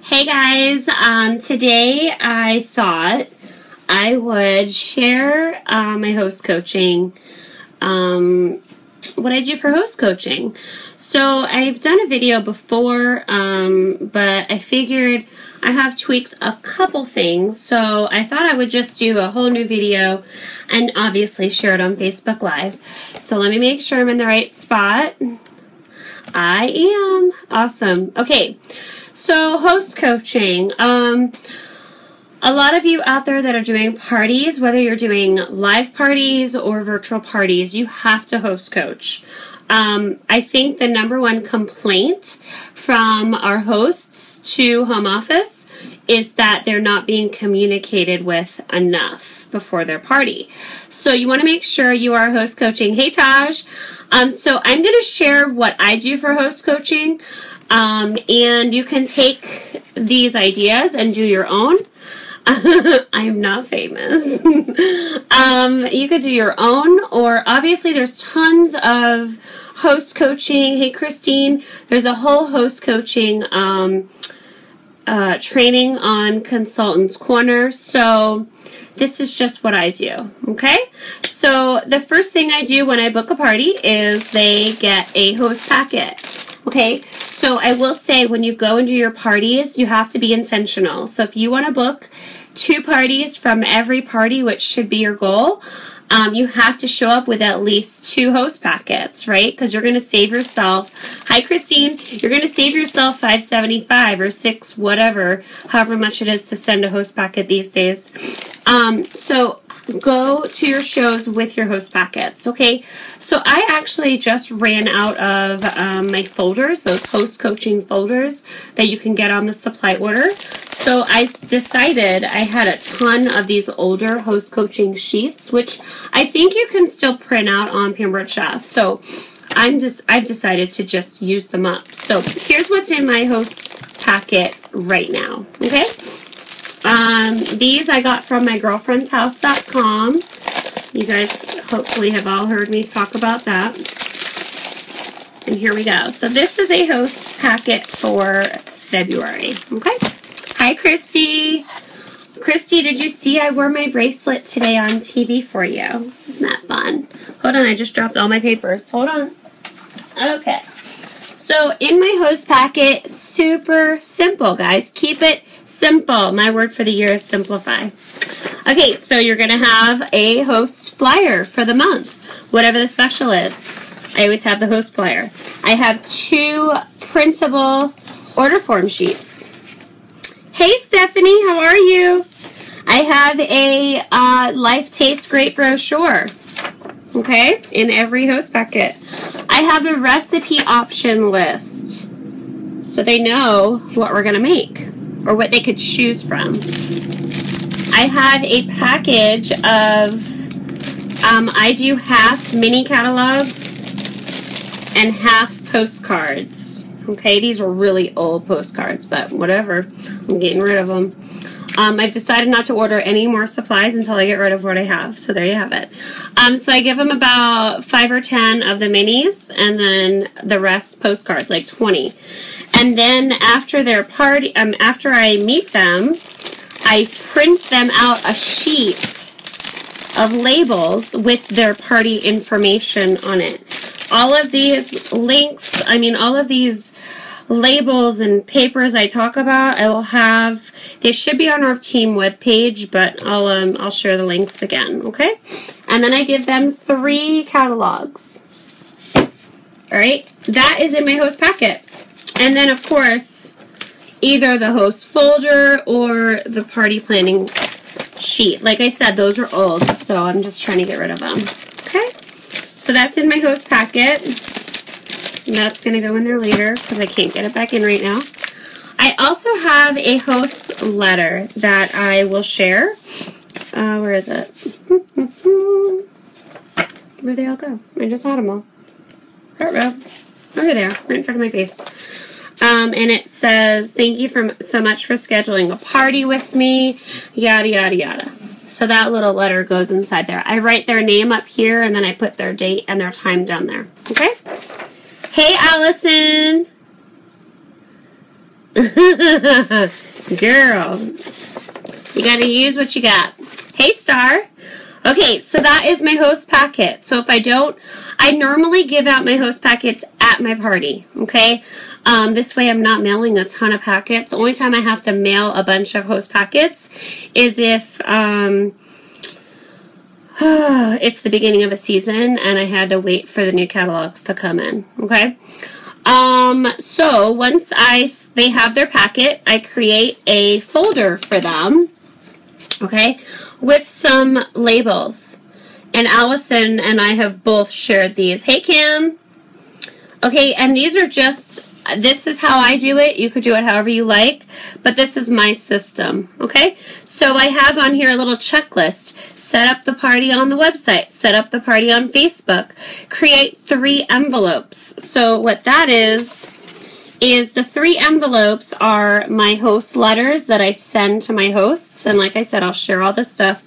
Hey guys, today I thought I would share my host coaching, what I do for host coaching. So I've done a video before, but I figured I have tweaked a couple things, so I thought I would just do a whole new video and obviously share it on Facebook Live. So let me make sure I'm in the right spot. I am. Awesome. Okay. So, host coaching. A lot of you out there that are doing parties, whether you're doing live parties or virtual parties, you have to host coach. I think the number one complaint from our hosts to home office is that they're not being communicated with enough before their party. So you want to make sure you are host coaching. Hey Taj. So I'm going to share what I do for host coaching. And you can take these ideas and do your own. I'm not famous. You could do your own, or obviously there's tons of host coaching. Hey, Christine, there's a whole host coaching training on Consultants Corner. So this is just what I do, okay? So the first thing I do when I book a party is they get a host packet, okay? So I will say when you go and do your parties, you have to be intentional. So if you want to book 2 parties from every party, which should be your goal, you have to show up with at least 2 host packets, right? Because you're going to save yourself, hi Christine, you're going to save yourself $5.75 or $6, whatever, however much it is to send a host packet these days. So go to your shows with your host packets, okay? So I actually just ran out of my folders, those host coaching folders that you can get on the supply order. So I decided I had a ton of these older host coaching sheets, which I think you can still print out on Pampered Chef. So I've decided to just use them up. So here's what's in my host packet right now, okay? These I got from mygirlfriendshouse.com. You guys hopefully have all heard me talk about that. And here we go. So this is a host packet for February, okay? Hi, Christy. Christy, did you see I wore my bracelet today on TV for you? Isn't that fun? Hold on, I just dropped all my papers. Hold on. Okay. So in my host packet, super simple, guys. Keep it simple. My word for the year is simplify. Okay, so you're going to have a host flyer for the month, whatever the special is. I always have the host flyer. I have 2 printable order form sheets. Hey, Stephanie, how are you? I have a Life Tastes Great brochure, okay, in every host packet. I have a recipe option list, so they know what we're going to make, or what they could choose from. I have a package of, I do half mini catalogs and half postcards. Okay, these are really old postcards, but whatever. I'm getting rid of them. I've decided not to order any more supplies until I get rid of what I have. So there you have it. So I give them about 5 or 10 of the minis, and then the rest postcards, like 20. And then after their party, after I meet them, I print them out a sheet of labels with their party information on it. All of these links, all of these labels and papers I talk about, I will have, they should be on our team webpage, but I'll share the links again, okay? And then I give them 3 catalogs. Alright, that is in my host packet. And then, of course, either the host folder or the party planning sheet. Like I said, those are old, so I'm just trying to get rid of them. Okay? So that's in my host packet. And that's going to go in there later because I can't get it back in right now. I also have a host letter that I will share. Where is it? Where'd they all go? I just had them all. Over there, right in front of my face. And it says, thank you so much for scheduling a party with me, yada, yada, yada. So that little letter goes inside there. I write their name up here, and then I put their date and their time down there. Okay? Hey, Allison. Girl, you gotta use what you got. Hey, Star. Okay, so that is my host packet. So if I don't, I normally give out my host packets at my party, okay? This way I'm not mailing a ton of packets. The only time I have to mail a bunch of host packets is if it's the beginning of a season and I had to wait for the new catalogs to come in, okay? So once they have their packet, I create a folder for them, okay, with some labels. And Allison and I have both shared these. Hey, Kim. Okay, and these are just, this is how I do it. You could do it however you like, but this is my system, okay? So I have on here a little checklist. Set up the party on the website. Set up the party on Facebook. Create 3 envelopes. So what that is the 3 envelopes are my host letters that I send to my hosts. And like I said, I'll share all this stuff.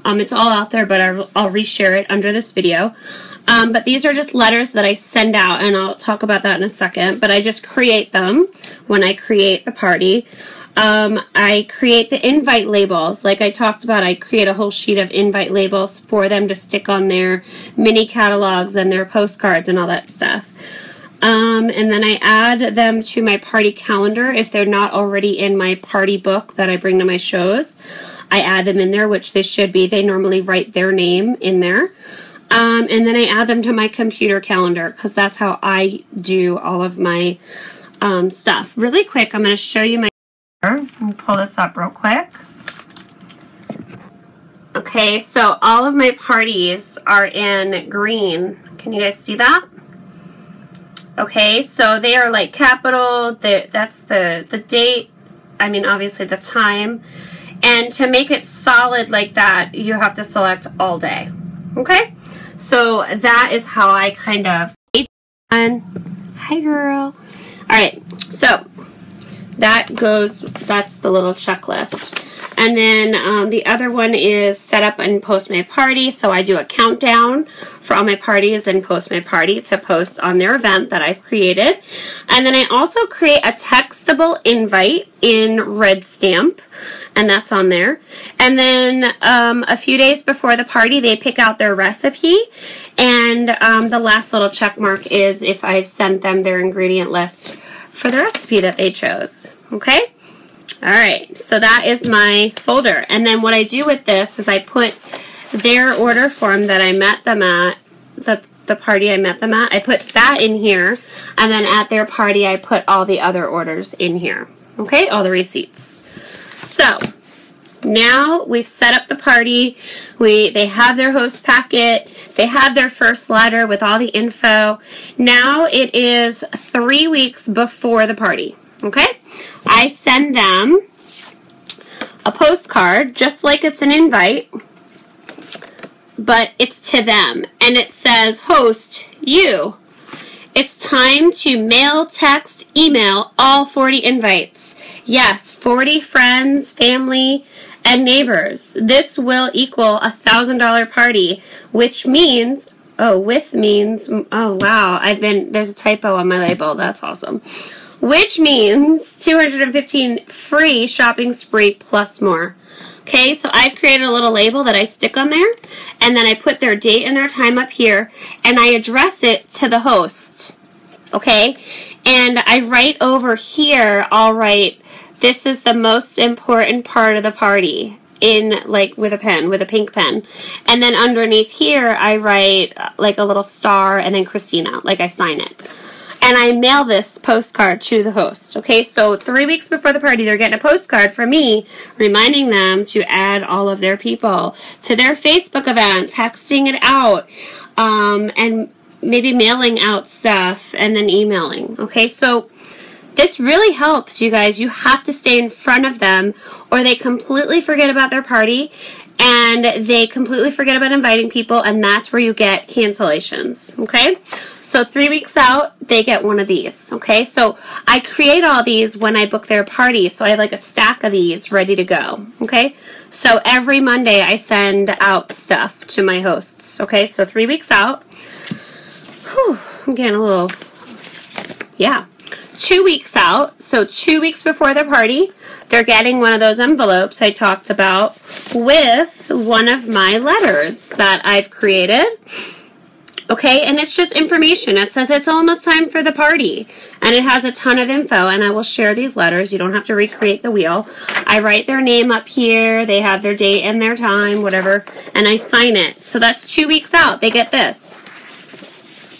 It's all out there, but I'll reshare it under this video. But these are just letters that I send out, and I'll talk about that in a second. But I just create them when I create the party. I create the invite labels. Like I talked about, I create a whole sheet of invite labels for them to stick on their mini catalogs and their postcards and all that stuff. And then I add them to my party calendar if they're not already in my party book that I bring to my shows. I add them in there, which they should be. They normally write their name in there. And then I add them to my computer calendar because that's how I do all of my stuff. Really quick, I'm going to show you my... Let me pull this up real quick. Okay, so all of my parties are in green. Can you guys see that? Okay, so they are like capital. That's the date. I mean, obviously the time. And to make it solid like that, you have to select all day. Okay? So that is how I kind of... Hi, girl. Alright, so that's the little checklist. And then the other one is set up and post my party. So I do a countdown for all my parties and post my party to post on their event that I've created. And then I also create a textable invite in red stamp. And that's on there. And then a few days before the party, they pick out their recipe. And the last little check mark is if I've sent them their ingredient list for the recipe that they chose. Okay? Alright, so that is my folder. And then what I do with this is I put their order form that I met them at, the party I met them at, I put that in here. And then at their party, I put all the other orders in here. Okay? All the receipts. So, now we've set up the party. They have their host packet. They have their first letter with all the info. Now it is 3 weeks before the party. Okay? I send them a postcard, just like it's an invite, but it's to them. And it says, host, you. It's time to mail, text, email all 40 invites. Yes, 40 friends, family, and neighbors. This will equal $1,000 party, which means, oh wow, there's a typo on my label. That's awesome. Which means 215 free shopping spree plus more. Okay, so I've created a little label that I stick on there, and then I put their date and their time up here, and I address it to the host. Okay, and I write over here, I'll write, this is the most important part of the party, in like with a pen, with a pink pen. And then underneath here, I write like a little star and then Christina, like I sign it. And I mail this postcard to the host. Okay, so 3 weeks before the party, they're getting a postcard from me reminding them to add all of their people to their Facebook event, texting it out, and maybe mailing out stuff and then emailing. Okay, so this really helps, you guys. You have to stay in front of them or they completely forget about their party and they completely forget about inviting people, and that's where you get cancellations, okay? So 3 weeks out, they get one of these, okay? So I create all these when I book their party, so I have like a stack of these ready to go, okay? So every Monday I send out stuff to my hosts, okay? So 3 weeks out. Whew, I'm getting a little, yeah. 2 weeks out, so 2 weeks before their party, they're getting one of those envelopes I talked about with one of my letters that I've created. Okay, and it's just information. It says it's almost time for the party, and it has a ton of info, and I will share these letters. You don't have to recreate the wheel. I write their name up here. They have their date and their time, whatever, and I sign it. So that's 2 weeks out. They get this.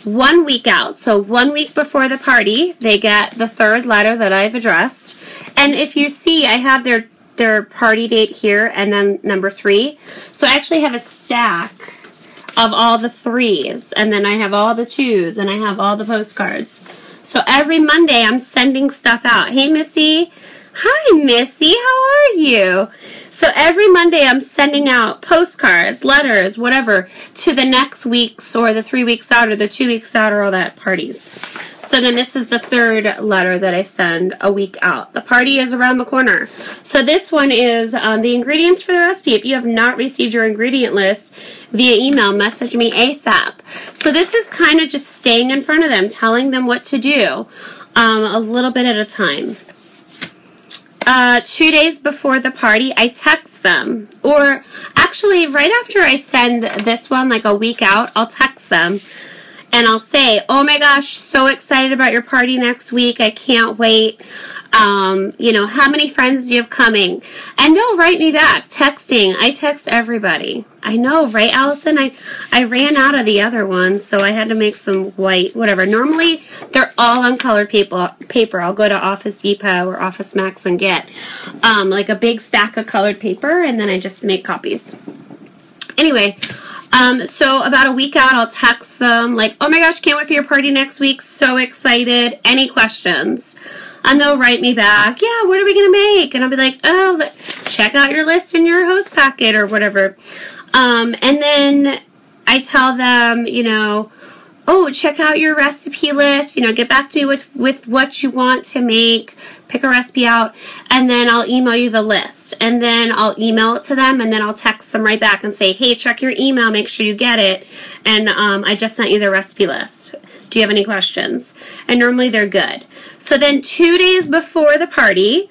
1 week out, so 1 week before the party, they get the third letter that I've addressed. And if you see, I have their party date here, and then number 3. So I actually have a stack of all the 3s, and then I have all the 2s, and I have all the postcards. So every Monday I'm sending stuff out. Hey, Missy. Hi, Missy. How are you? So every Monday I'm sending out postcards, letters, whatever, to the next week's or the 3 weeks out or the 2 weeks out or all that parties. So then this is the third letter that I send a week out. The party is around the corner. So this one is the ingredients for the recipe. If you have not received your ingredient list via email, message me ASAP. So this is kind of just staying in front of them, telling them what to do a little bit at a time. 2 days before the party, I text them. Or actually, right after I send this one, like a week out, I'll text them. And I'll say, oh my gosh, so excited about your party next week. I can't wait. You know, how many friends do you have coming? And they'll write me back, texting. I text everybody. I know, right, Allison? I ran out of the other ones, so I had to make some white, whatever. Normally, they're all on colored paper. I'll go to Office Depot or Office Max and get like a big stack of colored paper, and then I just make copies. Anyway, so about a week out, I'll text them like, oh my gosh, can't wait for your party next week. So excited. Any questions? And they'll write me back, yeah, what are we going to make? And I'll be like, oh, check out your list in your host packet or whatever. And then I tell them, you know, oh, check out your recipe list. You know, get back to me with what you want to make. Pick a recipe out, and then I'll email you the list. And then I'll email it to them, and then I'll text them right back and say, hey, check your email, make sure you get it. And I just sent you the recipe list. Do you have any questions? And normally they're good. So then 2 days before the party,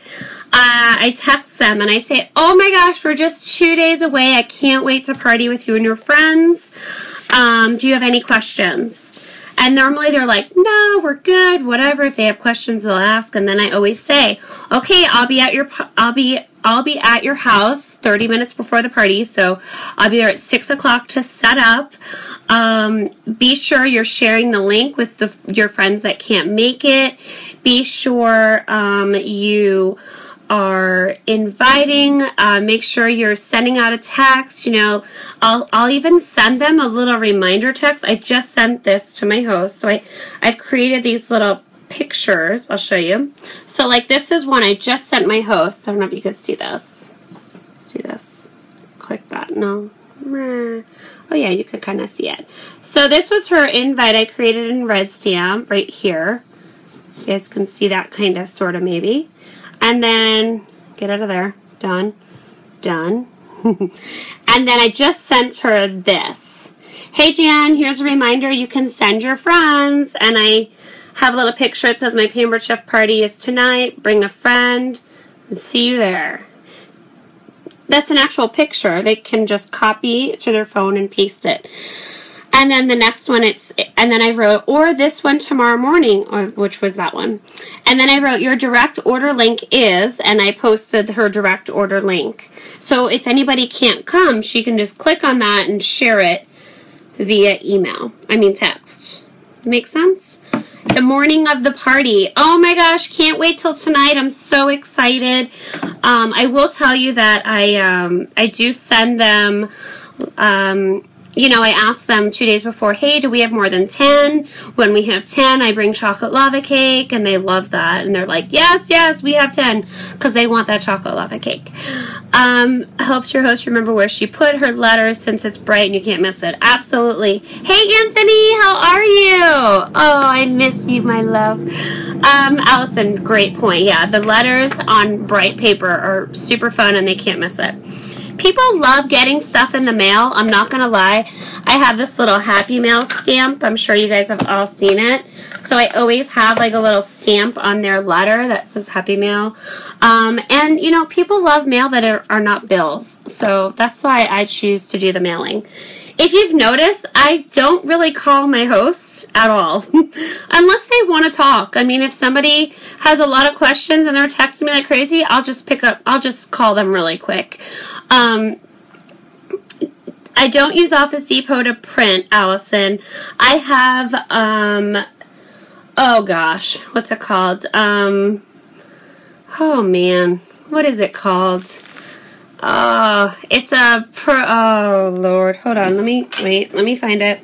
I text them and I say, oh my gosh, we're just 2 days away. I can't wait to party with you and your friends. Do you have any questions? And normally they're like, no, we're good, whatever. If they have questions, they'll ask. And then I always say, okay, I'll be at your house 30 minutes before the party. So I'll be there at 6 o'clock to set up. Be sure you're sharing the link with your friends that can't make it. Be sure you are inviting. Make sure you're sending out a text. You know, I'll even send them a little reminder text. I just sent this to my host, so I've created these little pictures. I'll show you. So like this is one I just sent my host. I don't know if you could see this. See this? Click that. No. Oh yeah, you could kind of see it. So this was her invite I created in red stamp right here. You guys can see that kind of, sort of, maybe. And then, get out of there. Done. Done. And then I just sent her this. Hey Jan, here's a reminder you can send your friends. And I have a little picture. It says my Pampered Chef party is tonight. Bring a friend. And see you there. That's an actual picture. They can just copy to their phone and paste it. And then the next one, and then I wrote, or this one tomorrow morning, which was that one. And then I wrote, your direct order link is, and I posted her direct order link. So if anybody can't come, she can just click on that and share it via text. Make sense? The morning of the party. Oh my gosh, can't wait till tonight. I'm so excited. I will tell you that I do send them, you know, I asked them 2 days before, hey, do we have more than 10? When we have 10, I bring chocolate lava cake, and they love that. And they're like, yes, yes, we have 10, because they want that chocolate lava cake. Helps your host remember where she put her letters since it's bright and you can't miss it. Absolutely. Hey, Anthony, how are you? Oh, I miss you, my love. Allison, great point. Yeah, the letters on bright paper are super fun, and they can't miss it. People love getting stuff in the mail. I'm not going to lie. I have this little Happy Mail stamp. I'm sure you guys have all seen it. So I always have like a little stamp on their letter that says Happy Mail. And, you know, people love mail that are not bills. So that's why I choose to do the mailing. If you've noticed, I don't really call my hosts at all. Unless they want to talk. I mean, if somebody has a lot of questions and they're texting me like crazy, I'll just call them really quick. I don't use Office Depot to print, Allison. I have, oh gosh, what's it called? Oh man, what is it called? Oh, it's oh Lord, hold on, let me find it.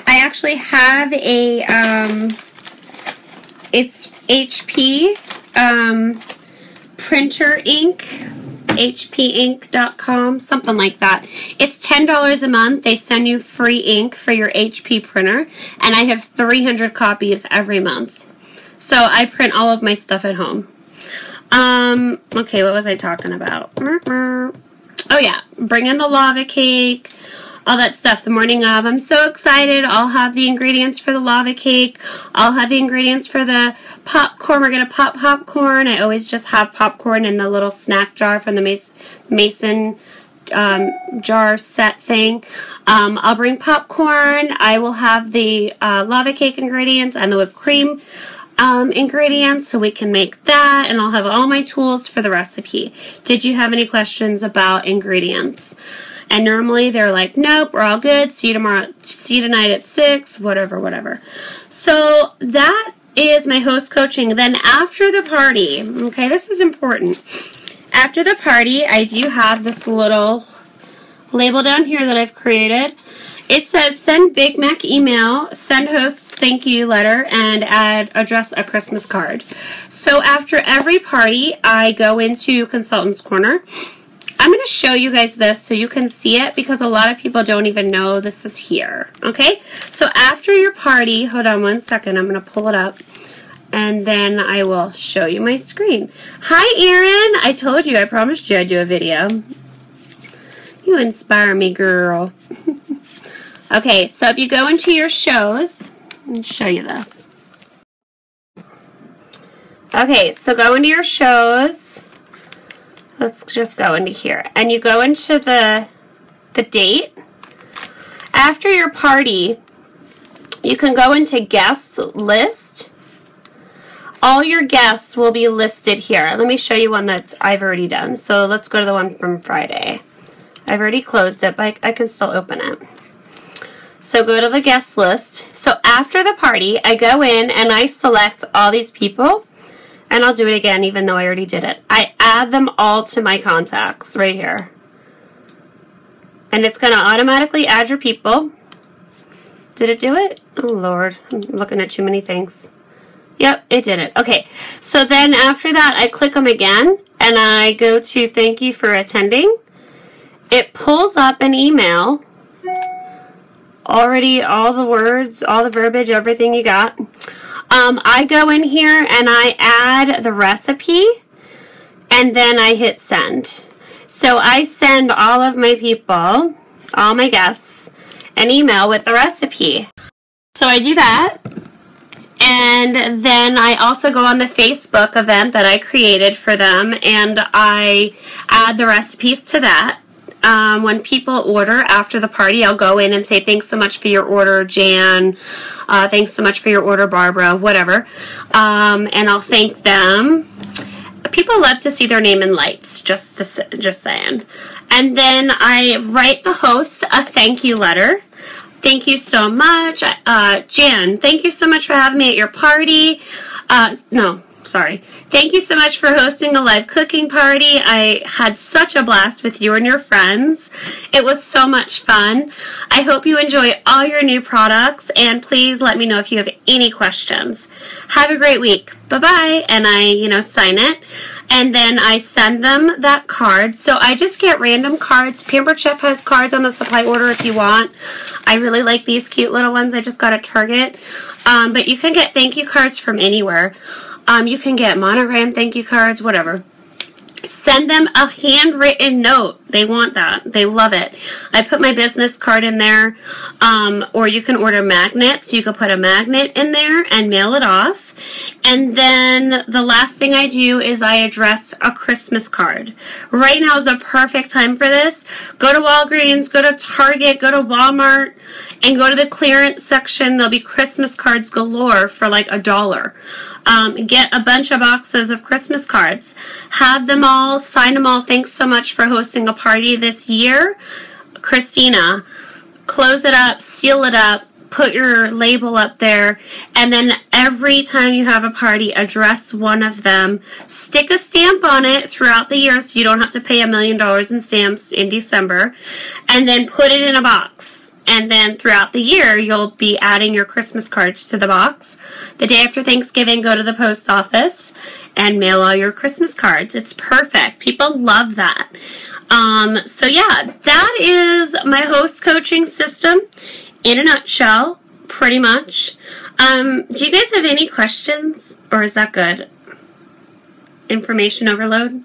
I actually have a, it's HP, printer ink, hpink.com, something like that. It's $10 a month. They send you free ink for your HP printer, and I have 300 copies every month. So I print all of my stuff at home. Okay, what was I talking about? Oh yeah, bring in the lava cake, all that stuff the morning of. I'm so excited. I'll have the ingredients for the lava cake. I'll have the ingredients for the popcorn. We're going to pop popcorn. I always just have popcorn in the little snack jar from the Mason jar set thing. I'll bring popcorn. I will have the lava cake ingredients and the whipped cream ingredients so we can make that, and I'll have all my tools for the recipe. Did you have any questions about ingredients? And normally they're like, nope, we're all good. See you tomorrow. See you tonight at 6, whatever. So that is my host coaching. Then after the party, okay, this is important. After the party, I do have this little label down here that I've created. It says, send Big Mac email, send host thank you letter, and address a Christmas card. So after every party, I go into Consultant's Corner. I'm going to show you guys this so you can see it, because a lot of people don't even know this is here. Okay? So after your party, hold on one second, I'm going to pull it up, and then I will show you my screen. Hi, Erin! I told you, I promised you I'd do a video. You inspire me, girl. Okay, so if you go into your shows, I'll show you this. Okay, so go into your shows. Let's just go into here. And you go into the date. After your party, you can go into guest list. All your guests will be listed here. Let me show you one that I've already done. So let's go to the one from Friday. I've already closed it, but I can still open it. So go to the guest list. So after the party, I go in and I select all these people. And I'll do it again even though I already did it. I add them all to my contacts right here. And it's going to automatically add your people. Did it do it? Oh Lord, I'm looking at too many things. Yep, it did it. Okay, so then after that I click them again and I go to thank you for attending. It pulls up an email. Already all the words, all the verbiage, everything you got. I go in here and I add the recipe and then I hit send. So I send all of my people, all my guests, an email with the recipe. So I do that, and then I also go on the Facebook event that I created for them and I add the recipes to that. When people order after the party, I'll go in and say, thanks so much for your order, Jan. Thanks so much for your order, Barbara, whatever. And I'll thank them. People love to see their name in lights, just saying. And then I write the host a thank you letter. Thank you so much. Jan, thank you so much for having me at your party. Thank you so much for hosting a live cooking party. I had such a blast with you and your friends. It was so much fun. I hope you enjoy all your new products, and please let me know if you have any questions. Have a great week. Bye-bye. And I, sign it. And then I send them that card. So I just get random cards. Pampered Chef has cards on the supply order if you want. I really like these cute little ones I just got at Target. But you can get thank you cards from anywhere. You can get monogram thank you cards, whatever. Send them a handwritten note. They want that. They love it. I put my business card in there, or you can order magnets. You could put a magnet in there and mail it off. And then the last thing I do is I address a Christmas card. Right now is a perfect time for this. Go to Walgreens, go to Target, go to Walmart, and go to the clearance section. There'll be Christmas cards galore for like $1. Get a bunch of boxes of Christmas cards. Have them all, sign them all. Thanks so much for hosting a party this year, Christina. Close it up, seal it up, put your label up there, and then every time you have a party, address one of them. Stick a stamp on it throughout the year so you don't have to pay $1 million in stamps in December, and then put it in a box. And then throughout the year, you'll be adding your Christmas cards to the box. The day after Thanksgiving, go to the post office and mail all your Christmas cards. It's perfect. People love that. So yeah, that is my host coaching system in a nutshell, pretty much. Do you guys have any questions? Or is that good? Information overload?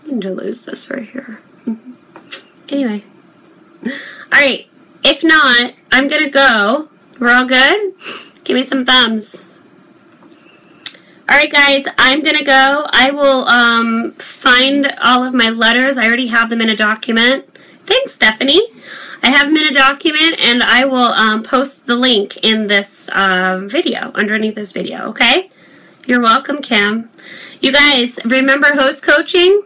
I need to lose this right here. Anyway. Alright. If not, I'm going to go. We're all good? Give me some thumbs. Alright guys, I'm going to go. I will find all of my letters. I already have them in a document. Thanks, Stephanie. I have them in a document, and I will post the link in this video, underneath this video, okay? You're welcome, Kim. You guys, remember host coaching?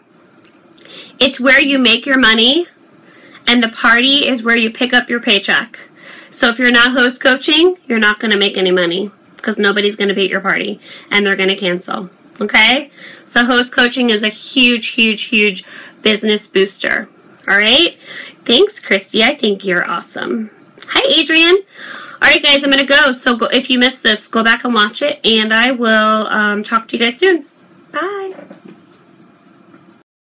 It's where you make your money. And the party is where you pick up your paycheck. So if you're not host coaching, you're not going to make any money because nobody's going to be at your party and they're going to cancel. Okay? So host coaching is a huge, huge, huge business booster. All right? Thanks, Christy. I think you're awesome. Hi, Adrian. All right, guys, I'm going to go. So if you missed this, go back and watch it, and I will talk to you guys soon. Bye.